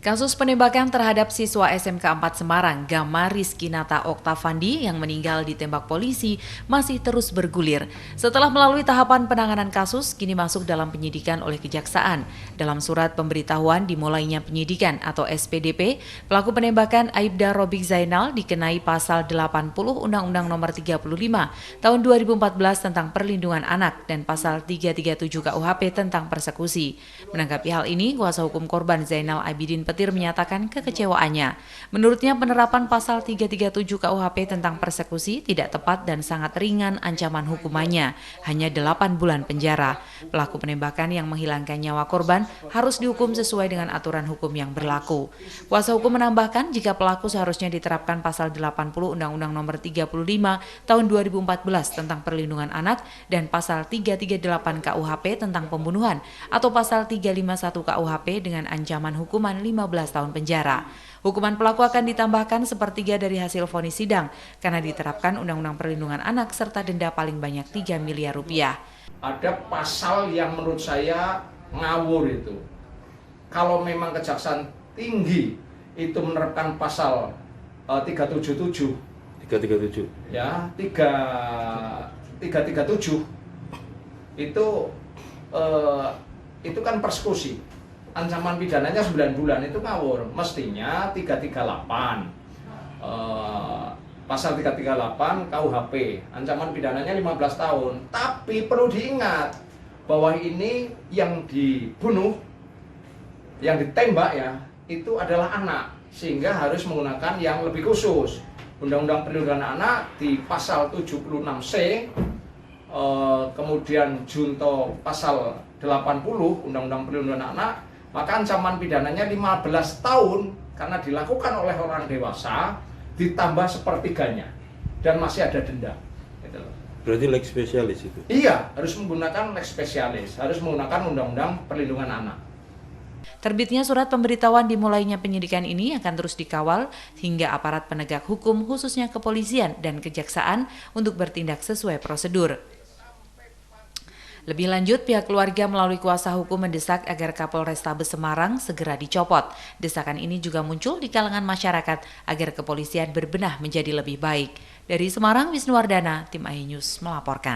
Kasus penembakan terhadap siswa SMK 4 Semarang, Gama Rizky Nata Oktavandi yang meninggal ditembak polisi masih terus bergulir. Setelah melalui tahapan penanganan kasus, kini masuk dalam penyidikan oleh Kejaksaan. Dalam surat pemberitahuan dimulainya penyidikan atau SPDP, pelaku penembakan Aibda Robik Zainal dikenai pasal 80 Undang-Undang Nomor 35 Tahun 2014 tentang perlindungan anak dan pasal 337 KUHP tentang persekusi. Menanggapi hal ini, kuasa hukum korban Zainal Abidin Petir menyatakan kekecewaannya. Menurutnya penerapan pasal 337 KUHP tentang persekusi tidak tepat dan sangat ringan ancaman hukumannya, hanya 8 bulan penjara. Pelaku penembakan yang menghilangkan nyawa korban harus dihukum sesuai dengan aturan hukum yang berlaku. Kuasa hukum menambahkan jika pelaku seharusnya diterapkan pasal 80 Undang-Undang Nomor 35 Tahun 2014 tentang perlindungan anak dan pasal 338 KUHP tentang pembunuhan atau pasal 351 KUHP dengan ancaman hukuman 15 tahun penjara. Hukuman pelaku akan ditambahkan sepertiga dari hasil vonis sidang karena diterapkan Undang-Undang Perlindungan Anak serta denda paling banyak 3 miliar rupiah. Ada pasal yang menurut saya ngawur itu. Kalau memang Kejaksaan Tinggi itu menerapkan pasal 337 ya, 337 itu kan persekusi. Ancaman pidananya 9 bulan, itu ngawur. Mestinya 338 pasal 338 KUHP, ancaman pidananya 15 tahun. Tapi perlu diingat bahwa ini yang dibunuh, yang ditembak ya, itu adalah anak, sehingga harus menggunakan yang lebih khusus. Undang-Undang Perlindungan Anak di pasal 76C, kemudian junto pasal 80 Undang-Undang Perlindungan Anak, maka ancaman pidananya 15 tahun karena dilakukan oleh orang dewasa, ditambah sepertiganya dan masih ada denda. Gitu loh. Berarti lex spesialis itu? Iya, harus menggunakan lex spesialis, harus menggunakan Undang-Undang Perlindungan Anak. Terbitnya surat pemberitahuan dimulainya penyidikan ini akan terus dikawal hingga aparat penegak hukum khususnya kepolisian dan kejaksaan untuk bertindak sesuai prosedur. Lebih lanjut, pihak keluarga melalui kuasa hukum mendesak agar Kapolrestabes Semarang segera dicopot. Desakan ini juga muncul di kalangan masyarakat agar kepolisian berbenah menjadi lebih baik. Dari Semarang, Wisnuwardana, Tim iNews melaporkan.